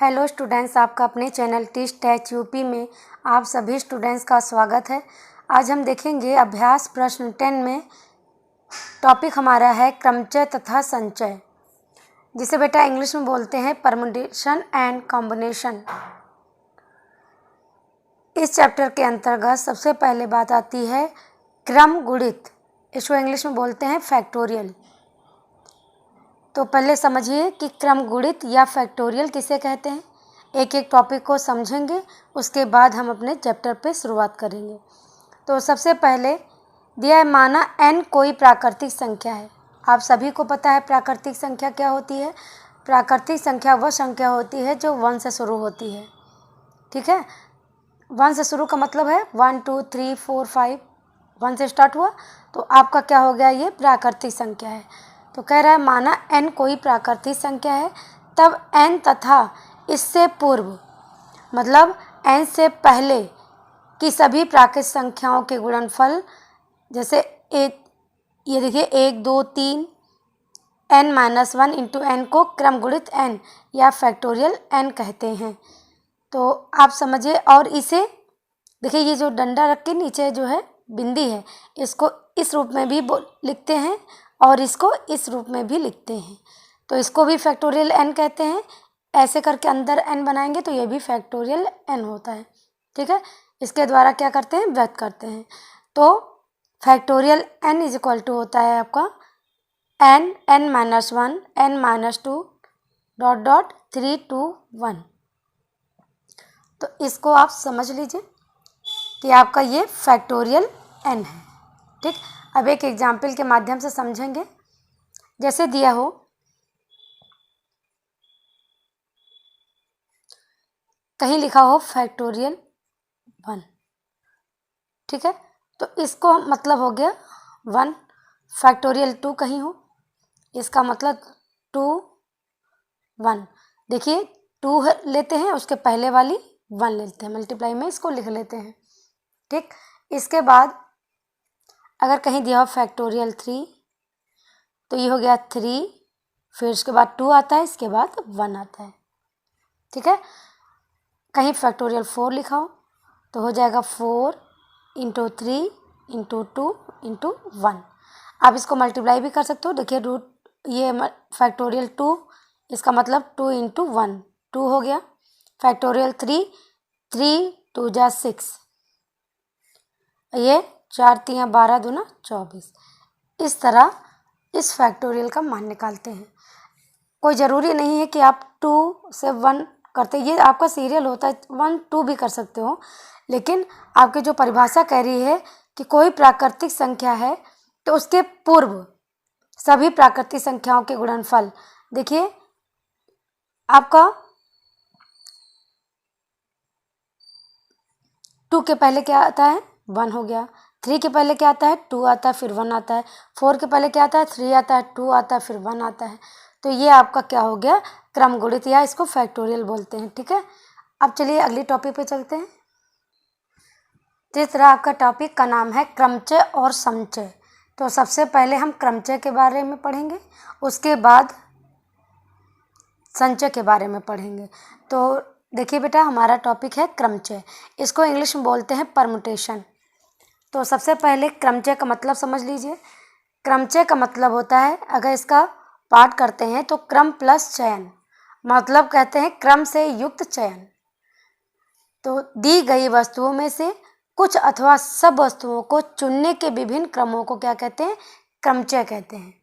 Hello students, आपका अपने channel teach टैच UP में आप सभी स्टूडेंट्स का स्वागत है। आज हम देखेंगे अभ्यास प्रश्न 10 में टॉपिक हमारा है क्रमचय तथा संचय, जिसे बेटा इंग्लिश में बोलते हैं परमुटेशन एंड कॉम्बिनेशन। इस चैप्टर के अंतर्गत सबसे पहले बात आती है क्रम गुणित, इसको इंग्लिश में बोलते हैं फैक्टोरियल। तो पहले समझिए कि क्रम गुणित या फैक्टोरियल किसे कहते हैं। एक एक टॉपिक को समझेंगे, उसके बाद हम अपने चैप्टर पे शुरुआत करेंगे। तो सबसे पहले दिया है, माना n कोई प्राकृतिक संख्या है। आप सभी को पता है प्राकृतिक संख्या क्या होती है। प्राकृतिक संख्या वह संख्या होती है जो 1 से शुरू होती है। ठीक है, 1 से शुरू का मतलब है 1 2 3 4 5, 1 से स्टार्ट हुआ तो आपका क्या हो गया, ये प्राकृतिक संख्या है। तो कह रहा है माना n कोई प्राकृतिक संख्या है, तब n तथा इससे पूर्व मतलब n से पहले की सभी प्राकृतिक संख्याओं के गुणनफल, जैसे ये देखिए 1 2 3 n-1 इंटू n को क्रम गुणित n या फैक्टोरियल n कहते हैं। तो आप समझिए, और इसे देखिए ये जो डंडा रख के नीचे जो है बिंदी है, इसको इस रूप में भी लिखते हैं और इसको इस रूप में भी लिखते हैं। तो इसको भी फैक्टोरियल n कहते हैं। ऐसे करके अंदर n बनाएंगे तो ये भी फैक्टोरियल n होता है। ठीक है, इसके द्वारा क्या करते हैं, व्यक्त करते हैं। तो factorial n is equal to होता है आपका n-1 n-2 डॉट डॉट 3 2 1। तो इसको आप समझ लीजिए कि आपका ये फैक्टोरियल n है। ठीक, अब एक एग्जाम्पल के माध्यम से समझेंगे। जैसे दिया हो कहीं लिखा हो फैक्टोरियल 1, ठीक है, तो इसको मतलब हो गया 1। फैक्टोरियल 2 कहीं हो, इसका मतलब 2 1। देखिए 2 लेते हैं, उसके पहले वाली 1 लेते हैं, मल्टीप्लाई में इसको लिख लेते हैं। ठीक, इसके बाद अगर कहीं दिया हो फैक्टोरियल 3 तो ये हो गया 3, फिर उसके बाद 2 आता है, इसके बाद 1 आता है। ठीक है, कहीं फैक्टोरियल 4 लिखा हो तो हो जाएगा 4 इंटू 3 इंटू 2 इंटू 1। आप इसको मल्टीप्लाई भी कर सकते हो। देखिए रूट ये फैक्टोरियल 2, इसका मतलब 2 इंटू 1 2 हो गया। फैक्टोरियल 3 3 2 जा 6, ये 4 3 12 दूना 24। इस तरह इस फैक्टोरियल का मान निकालते हैं। कोई ज़रूरी नहीं है कि आप 2 से 1 करते, ये आपका सीरियल होता है, 1 2 भी कर सकते हो। लेकिन आपकी जो परिभाषा कह रही है कि कोई प्राकृतिक संख्या है तो उसके पूर्व सभी प्राकृतिक संख्याओं के गुणनफल। देखिए आपका 2 के पहले क्या आता है, 1 हो गया। 3 के पहले क्या आता है, 2 आता है, फिर 1 आता है। 4 के पहले क्या आता है, 3 आता है, 2 आता है, फिर 1 आता है। तो ये आपका क्या हो गया, क्रम गुणित, या इसको फैक्टोरियल बोलते हैं। ठीक है, अब चलिए अगली टॉपिक पे चलते हैं। तीसरा आपका टॉपिक का नाम है क्रमचय और समचय। तो सबसे पहले हम क्रमचय के बारे में पढ़ेंगे, उसके बाद संचय के बारे में पढ़ेंगे। तो देखिए बेटा, हमारा टॉपिक है क्रमचय, इसको इंग्लिश में बोलते हैं परमुटेशन। तो सबसे पहले क्रमचय का मतलब समझ लीजिए। क्रमचय का मतलब होता है, अगर इसका पाठ करते हैं तो क्रम प्लस चयन, मतलब कहते हैं क्रम से युक्त चयन। तो दी गई वस्तुओं में से कुछ अथवा सब वस्तुओं को चुनने के विभिन्न क्रमों को क्या कहते हैं, क्रमचय कहते हैं।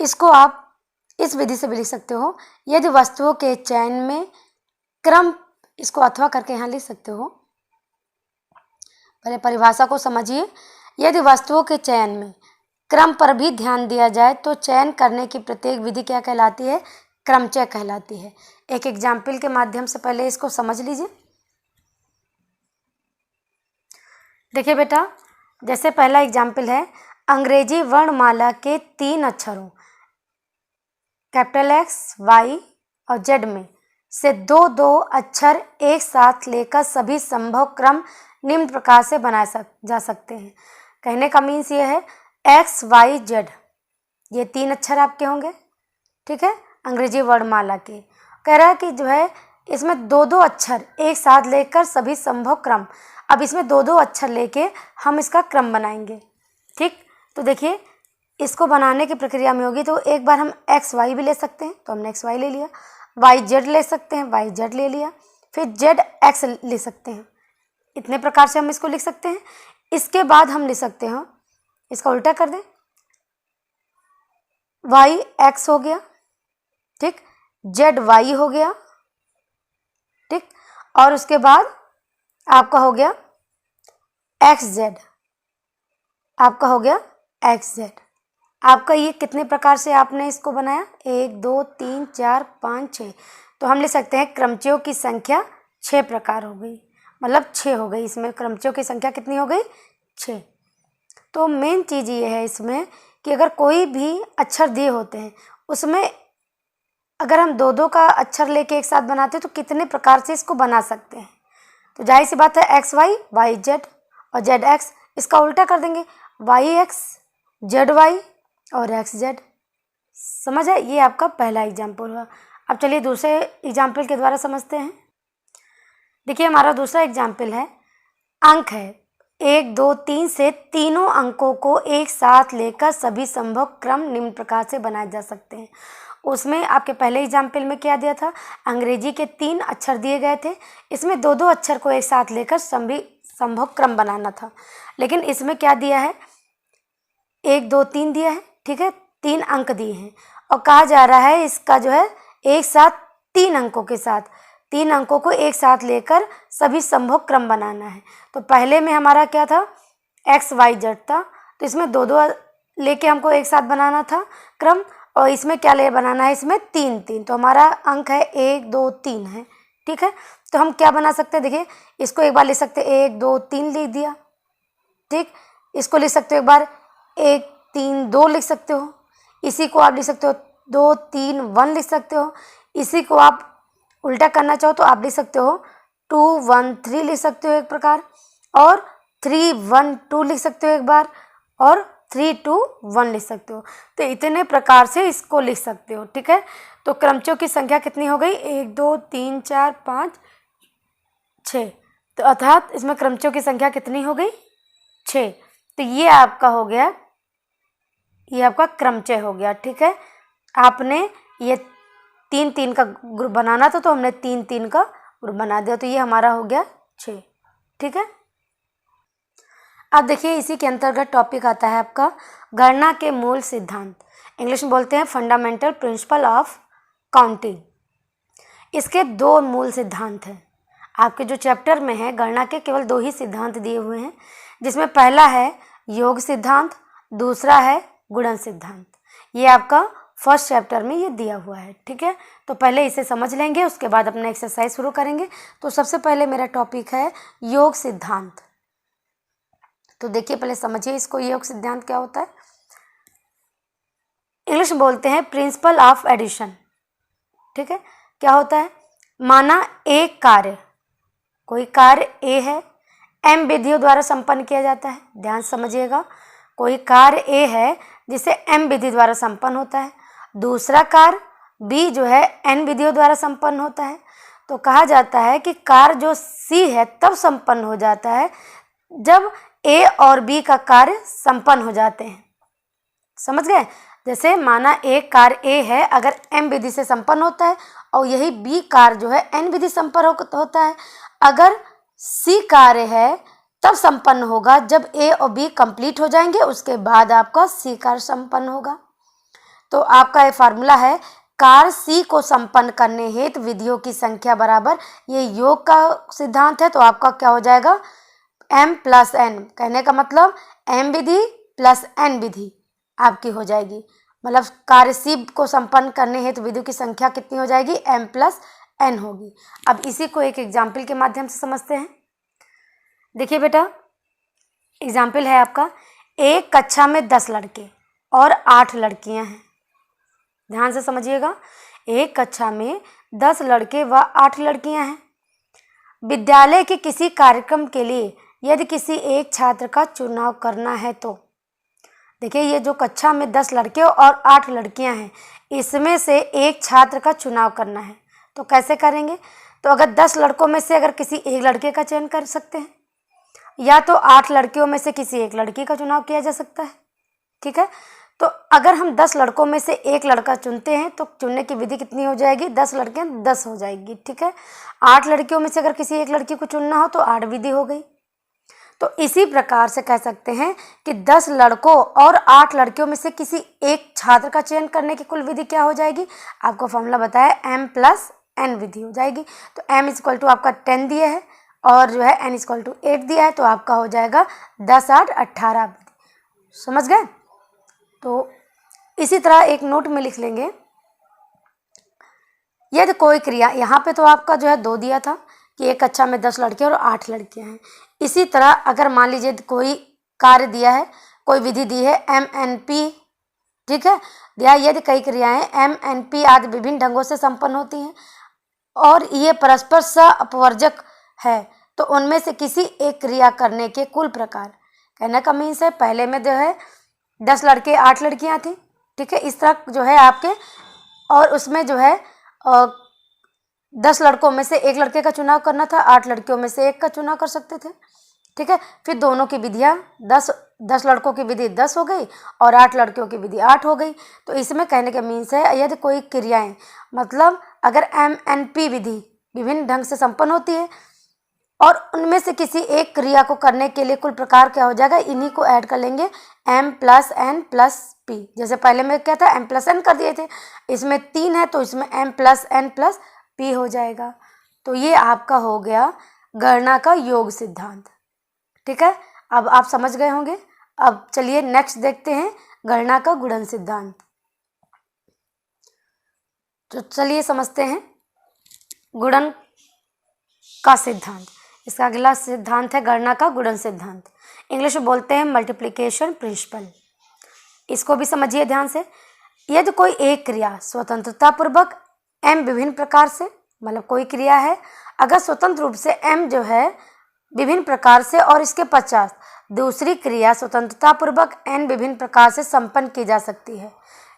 इसको आप इस विधि से भी लिख सकते हो, यदि वस्तुओं के चयन में क्रम, इसको अथवा करके यहाँ लिख सकते हो। पहले परिभाषा को समझिए। यदि वस्तुओं के चयन में क्रम पर भी ध्यान दिया जाए तो चयन करने की प्रत्येक विधि क्या कहलाती है, क्रमचय कहलाती है। एक एग्जाम्पल के माध्यम से पहले इसको समझ लीजिए। देखिए बेटा, जैसे पहला एग्जाम्पल है, अंग्रेजी वर्णमाला के 3 अक्षरों कैपिटल X, Y और Z में से 2 अक्षर एक साथ लेकर सभी संभव क्रम निम्न प्रकार से बनाए जा सकते हैं। कहने का मीन्स ये है, X Y Z ये 3 अक्षर आपके होंगे। ठीक है, अंग्रेजी वर्णमाला के। कह रहा है कि जो है इसमें दो दो अक्षर एक साथ लेकर सभी संभव क्रम। अब इसमें दो दो अक्षर लेके हम इसका क्रम बनाएंगे। ठीक, तो देखिए इसको बनाने की प्रक्रिया में होगी तो एक बार हम एक्स वाई भी ले सकते हैं, तो हमने एक्स वाई ले लिया, वाई जेड ले सकते हैं, वाई जेड ले लिया, फिर जेड एक्स ले सकते हैं। इतने प्रकार से हम इसको लिख सकते हैं। इसके बाद हम लिख सकते हैं, इसका उल्टा कर दें, वाई एक्स हो गया, ठीक, जेड वाई हो गया, ठीक, और उसके बाद आपका हो गया एक्स जेड, आपका हो गया एक्स जेड। आपका ये कितने प्रकार से आपने इसको बनाया, 1 2 3 4 5 6, तो हम लिख सकते हैं क्रमचियों की संख्या 6 प्रकार हो गई, मतलब 6 हो गई। इसमें क्रमचियों की संख्या कितनी हो गई, 6। तो मेन चीज़ ये है इसमें कि अगर कोई भी अक्षर दिए होते हैं उसमें अगर हम दो दो का अक्षर लेके एक साथ बनाते हैं तो कितने प्रकार से इसको बना सकते हैं। तो जाहिर सी बात है एक्स वाई, वाई जेड और जेड एक्स, इसका उल्टा कर देंगे, वाई एक्स, जेड वाई और एक्स जेड। समझ है, ये आपका पहला एग्जाम्पल हुआ। अब चलिए दूसरे एग्जाम्पल के द्वारा समझते हैं। देखिए हमारा दूसरा एग्जाम्पल है, अंक है 1 2 3 से तीनों अंकों को एक साथ लेकर सभी संभव क्रम निम्न प्रकार से बनाए जा सकते हैं। उसमें आपके पहले एग्जाम्पल में क्या दिया था, अंग्रेजी के 3 अक्षर दिए गए थे, इसमें दो दो अक्षर को एक साथ लेकर सभी संभव क्रम बनाना था। लेकिन इसमें क्या दिया है, 1 2 3 दिया है, ठीक है, 3 अंक दिए हैं और कहा जा रहा है इसका जो है एक साथ 3 अंकों के साथ 3 अंकों को एक साथ लेकर सभी संभव क्रम बनाना है। तो पहले में हमारा क्या था, एक्स वाई जेड था, तो इसमें दो दो लेके हमको एक साथ बनाना था क्रम, और इसमें क्या ले बनाना है, इसमें 3 3, तो हमारा अंक है 1 2 3 है, ठीक है। तो हम क्या बना सकते हैं, देखिए इसको एक बार लिख सकते हैं 1 2 3 लिख दिया, ठीक, इसको लिख सकते हो एक बार 1 3 2 लिख सकते हो, इसी को आप लिख सकते हो 2 3 1 लिख सकते हो, इसी को आप उल्टा करना चाहो तो आप लिख सकते हो 2 1 3 लिख सकते हो एक प्रकार, और 3 1 2 लिख सकते हो एक बार, और 3 2 1 लिख सकते हो। तो इतने प्रकार से इसको लिख सकते हो, ठीक है। तो क्रमचियों की संख्या कितनी हो गई, 1 2 3 4 5 6, तो अर्थात इसमें क्रमचियों की संख्या कितनी हो गई, 6। तो ये आपका हो गया, ये आपका क्रमचय हो गया, ठीक है। आपने ये 3 3 का ग्रुप बनाना था तो हमने 3 3 का ग्रुप बना दिया, तो ये हमारा हो गया 6, ठीक है। अब देखिए इसी के अंतर्गत टॉपिक आता है आपका गणना के मूल सिद्धांत, इंग्लिश में बोलते हैं फंडामेंटल प्रिंसिपल ऑफ काउंटिंग। इसके 2 मूल सिद्धांत हैं। आपके जो चैप्टर में है गणना के केवल 2 ही सिद्धांत दिए हुए हैं, जिसमें पहला है योग सिद्धांत, दूसरा है गुणन सिद्धांत। ये आपका फर्स्ट चैप्टर में ये दिया हुआ है, ठीक है। तो पहले इसे समझ लेंगे, उसके बाद अपना एक्सरसाइज शुरू करेंगे। तो सबसे पहले मेरा टॉपिक है योग सिद्धांत। तो देखिए पहले समझिए इसको, योग सिद्धांत क्या होता है। इंग्लिश में बोलते हैं प्रिंसिपल ऑफ एडिशन, ठीक है। क्या होता है, माना एक कार्य, कोई कार्य ए है, एम विधियों द्वारा संपन्न किया जाता है। ध्यान समझिएगा, कोई कार्य ए है जिसे एम विधि द्वारा संपन्न होता है, दूसरा कार्य बी जो है एन विधियों द्वारा संपन्न होता है। तो कहा जाता है कि कार्य जो सी है तब संपन्न हो जाता है जब ए और बी का कार्य संपन्न हो जाते हैं। समझ गए, जैसे माना एक कार्य ए है अगर एम विधि से संपन्न होता है, और यही बी कार्य जो है एन विधि संपन्न होता है। अगर सी कार्य है तब संपन्न होगा जब ए और बी कंप्लीट हो जाएंगे, उसके बाद आपका सी कार्य संपन्न होगा। तो आपका ये फार्मूला है, कार्य सी को संपन्न करने हेतु विधियों की संख्या बराबर, ये योग का सिद्धांत है। तो आपका क्या हो जाएगा, m प्लस एन, कहने का मतलब m विधि प्लस n विधि आपकी हो जाएगी, मतलब कार्य सी को संपन्न करने हेतु विधियों की संख्या कितनी हो जाएगी, m प्लस n होगी। अब इसी को एक एग्जाम्पल के माध्यम से समझते हैं। देखिए बेटा, एग्जाम्पल है आपका, एक कक्षा में 10 लड़के और 8 लड़कियां हैं। ध्यान से समझिएगा, एक कक्षा में 10 लड़के व 8 लड़कियां हैं। विद्यालय के किसी कार्यक्रम के लिए यदि किसी एक छात्र का चुनाव करना है तो, देखिए ये जो कक्षा में 10 लड़के और 8 लड़कियां हैं, इसमें से एक छात्र का चुनाव करना है। तो कैसे करेंगे? तो अगर 10 लड़कों में से अगर किसी एक लड़के का चयन कर सकते हैं, या तो 8 लड़कियों में से किसी एक लड़की का चुनाव किया जा सकता है। ठीक है, तो अगर हम 10 लड़कों में से एक लड़का चुनते हैं तो चुनने की विधि कितनी हो जाएगी? 10 लड़कियां 10 हो जाएगी। ठीक है, 8 लड़कियों में से अगर किसी एक लड़की को चुनना हो तो 8 विधि हो गई। तो इसी प्रकार से कह सकते हैं कि 10 लड़कों और 8 लड़कियों में से किसी एक छात्र का चयन करने की कुल विधि क्या हो जाएगी? आपको फॉर्मूला बताया m+n विधि हो जाएगी। तो m = आपका 10 दिया है और जो है n = 8 दिया है, तो आपका हो जाएगा 10, 8, 18 विधि। समझ गए? तो इसी तरह एक नोट में लिख लेंगे, यदि कोई क्रिया, यहाँ पे तो आपका जो है 2 दिया था कि एक कक्षा में 10 लड़के और 8 लड़कियां हैं। इसी तरह अगर मान लीजिए कोई कार्य दिया है, कोई विधि दी है MNP, ठीक है, दिया यदि कई क्रियाएं MNP आदि विभिन्न ढंगों से संपन्न होती हैं और ये परस्पर सह-अपवर्जक है, तो उनमें से किसी एक क्रिया करने के कुल प्रकार। कहने का मीन्स है पहले में जो है 10 लड़के 8 लड़कियां थी। ठीक है, इस तरह जो है आपके, और उसमें जो है 10 लड़कों में से एक लड़के का चुनाव करना था, 8 लड़कियों में से एक का चुनाव कर सकते थे। ठीक है, फिर दोनों की विधियां 10 लड़कों की विधि 10 हो गई और 8 लड़कियों की विधि 8 हो गई। तो इसमें कहने का मीन्स है यदि कोई क्रियाएं, मतलब अगर MNP विधि विभिन्न ढंग से संपन्न होती है और उनमें से किसी एक क्रिया को करने के लिए कुल प्रकार क्या हो जाएगा? इन्हीं को ऐड कर लेंगे m+n+p। जैसे पहले में क्या था, m+n कर दिए थे, इसमें 3 है तो इसमें m+n+p हो जाएगा। तो ये आपका हो गया गणना का योग सिद्धांत। ठीक है, अब आप समझ गए होंगे। अब चलिए नेक्स्ट देखते हैं गणना का गुणन सिद्धांत। तो चलिए समझते हैं गुणन का सिद्धांत। इसका अगला सिद्धांत है गणना का गुणन सिद्धांत। इंग्लिश में बोलते हैं मल्टीप्लिकेशन प्रिंसिपल। इसको भी समझिए ध्यान से। यदि कोई एक क्रिया स्वतंत्रता पूर्वक m विभिन्न प्रकार से, मतलब कोई क्रिया है अगर स्वतंत्र रूप से m जो है विभिन्न प्रकार से और इसके पश्चात दूसरी क्रिया स्वतंत्रता पूर्वक n विभिन्न प्रकार से संपन्न की जा सकती है।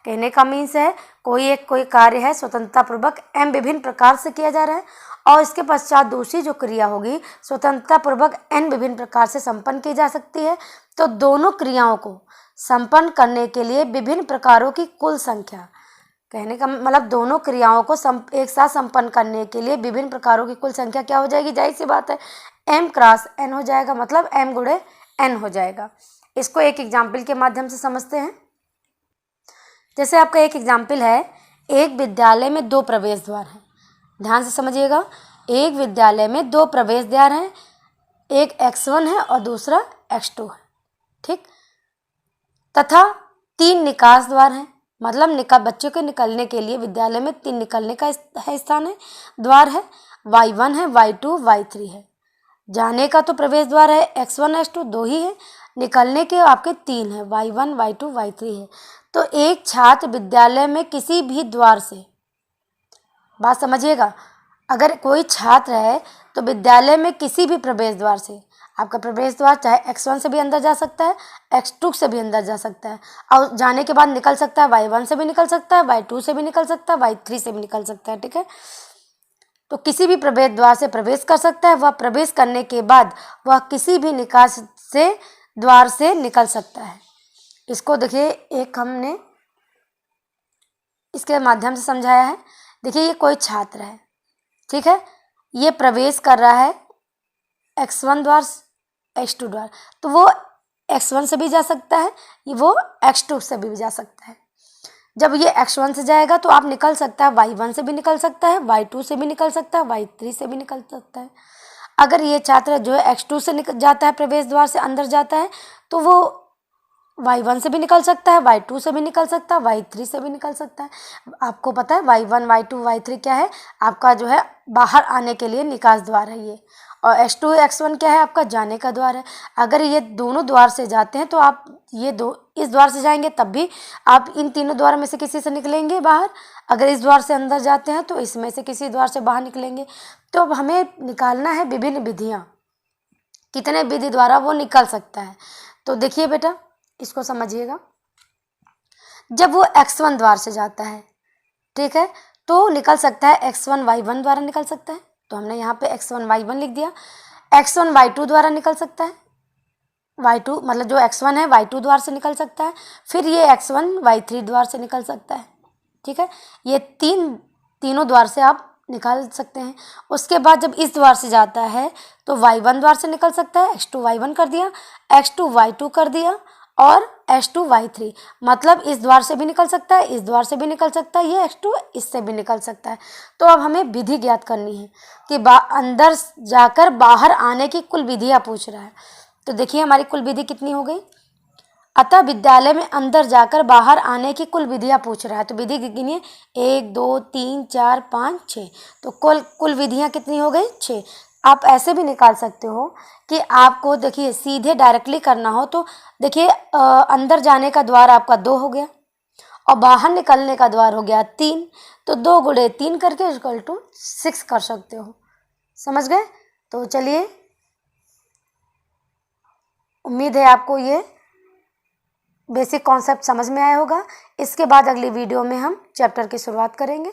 कहने का मीन्स है कोई कार्य है स्वतंत्रता पूर्वक m विभिन्न प्रकार से किया जा रहा है और इसके पश्चात दूसरी जो क्रिया होगी स्वतंत्रता पूर्वक n विभिन्न प्रकार से संपन्न की जा सकती है। तो दोनों क्रियाओं को संपन्न करने के लिए विभिन्न प्रकारों की कुल संख्या, कहने का मतलब दोनों क्रियाओं को एक साथ संपन्न करने के लिए विभिन्न प्रकारों की कुल संख्या क्या हो जाएगी? जाहिर सी बात है m×n हो जाएगा, मतलब m×n हो जाएगा। इसको एक एग्जाम्पल के माध्यम से समझते हैं। जैसे आपका एक एग्जाम्पल है, एक विद्यालय में 2 प्रवेश द्वार हैं। ध्यान से समझिएगा, एक विद्यालय में 2 प्रवेश द्वार हैं, एक x1 है और दूसरा x2 है। ठीक, तथा 3 निकास द्वार हैं, मतलब बच्चों के निकलने के लिए विद्यालय में 3 निकलने का स्थान है, द्वार है, y1 है, y2, y3 है। जाने का तो प्रवेश द्वार है x1 x2 2 ही है, निकलने के आपके 3 है, y1 y2 y3 है। तो एक छात्र विद्यालय में किसी भी द्वार से, बात समझिएगा, अगर कोई छात्र है तो विद्यालय में किसी भी प्रवेश द्वार से, आपका प्रवेश द्वार चाहे x1 से भी अंदर जा सकता है, x2 से भी अंदर जा सकता है और जाने के बाद निकल सकता है, y1 से भी निकल सकता है, y2 से भी निकल सकता है, y3 से भी निकल सकता है। ठीक है, तो किसी भी प्रवेश द्वार से प्रवेश कर सकता है। वह प्रवेश करने के बाद वह किसी भी निकास से द्वार से निकल सकता है। इसको देखिए, एक हमने इसके माध्यम से समझाया है। देखिए, ये कोई छात्र है, ठीक है, ये प्रवेश कर रहा है x1 द्वार x2 द्वार, तो वो x1 से भी जा सकता है, वो x2 से भी जा सकता है। जब ये x1 से जाएगा तो आप निकल सकता है, y1 से भी निकल सकता है, y2 से भी निकल सकता है, y3 से भी निकल सकता है। अगर ये छात्र जो है x2 से जाता है, प्रवेश द्वार से अंदर जाता है, तो वो y1 से भी निकल सकता है, y2 से भी निकल सकता है, y3 से भी निकल सकता है। आपको पता है y1 y2 y3 क्या है? आपका जो है बाहर आने के लिए निकास द्वार है ये, और x2 x1 क्या है? आपका जाने का द्वार है। अगर ये दोनों द्वार से जाते हैं तो आप ये इस द्वार से जाएंगे तब भी आप इन तीनों द्वार में से किसी से निकलेंगे बाहर। अगर इस द्वार से अंदर जाते हैं तो इसमें से किसी द्वार से बाहर निकलेंगे। तो अब हमें निकालना है विभिन्न विधियाँ, कितने विधि द्वारा वो निकल सकता है। तो देखिए बेटा, इसको समझिएगा। जब वो x1 द्वार से जाता है, ठीक है, तो निकल सकता है x1 y1 द्वारा निकल सकता है, तो हमने यहाँ पे x1 y1 लिख दिया। x1 y2 द्वारा निकल सकता है, y2 मतलब जो x1 है y2 द्वार से निकल सकता है, फिर ये x1 y3 द्वार से निकल सकता है। ठीक है, ये तीनों द्वार से आप निकाल सकते हैं। उसके बाद जब इस द्वार से जाता है तो y1 द्वार से निकल सकता है, x2 y1 कर दिया, x2 y2 कर दिया और h2 y3, मतलब इस द्वार से भी निकल सकता है, इस द्वार से भी निकल सकता है, ये x2 इससे भी निकल सकता है। तो अब हमें विधि ज्ञात करनी है कि अंदर जाकर बाहर आने की कुल विधियाँ पूछ रहा है। तो देखिए हमारी कुल विधि कितनी हो गई। अतः विद्यालय में अंदर जाकर बाहर आने की कुल विधियाँ पूछ रहा है, तो विधि गिनिए 1 2 3 4 5 6, तो कुल विधियाँ कितनी हो गई 6। आप ऐसे भी निकाल सकते हो कि आपको देखिए सीधे डायरेक्टली करना हो तो देखिए अंदर जाने का द्वार आपका 2 हो गया और बाहर निकलने का द्वार हो गया 3, तो 2 गुणे 3 करके इक्वल टू 6 कर सकते हो। समझ गए? तो चलिए, उम्मीद है आपको ये बेसिक कॉन्सेप्ट समझ में आया होगा। इसके बाद अगली वीडियो में हम चैप्टर की शुरुआत करेंगे।